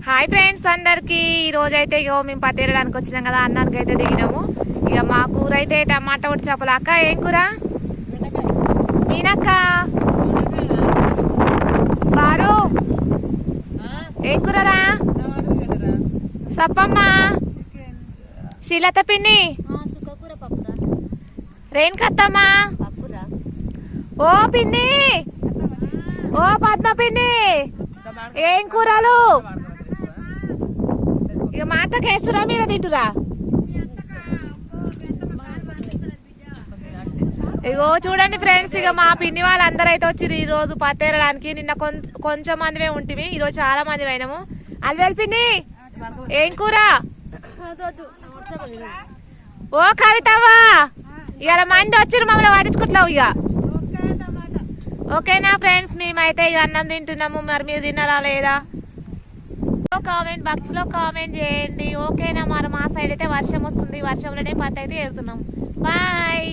Hi friends అందరికి ఈ రోజు అయితే మేము పత్తి ఏరడానికి వచ్చినాం కదా అన్నానికి అయితే దిగినాము. ఇక మా కూర అయితే టమాటా ఉడి చేపలు. అక్క ఏం కూర? మీనక్క బారు ఏం కూరరా? సప్పమ్మ శీలత పిన్ని రేణుకత్తమ్మ ఓ పిన్ని ఓ పద్మ పిన్ని ఏం కూరలు? ఇక మా అత్తకి వేస్తురా మీరే తింటురా? ఇగో చూడండి ఫ్రెండ్స్, ఇక మా పిన్ని వాళ్ళందరూ అయితే వచ్చి ఈ రోజు పత్తేరడానికి. నిన్న కొంచెం మందిమే ఉంటుంది, ఈరోజు చాలా మంది అయినాము. అల్వేల్ పిన్ని ఏం కూర? ఓ కవితవ్వా ఇవాళ మంది వచ్చిరు, మమ్మల్ని పట్టించుకుంటున్నావు. ఇక ఓకేనా ఫ్రెండ్స్, మేమైతే ఇక అన్నం తింటున్నాము. మరి మీరు తిన్నారా లేదా? కామెంట్ బాక్స్ లో కామెంట్ చేయండి. ఓకేనా? మరి మా సైడ్ అయితే వర్షం వస్తుంది, వర్షంలోనే పత్తి అయితే ఏరుతున్నాం. బాయ్.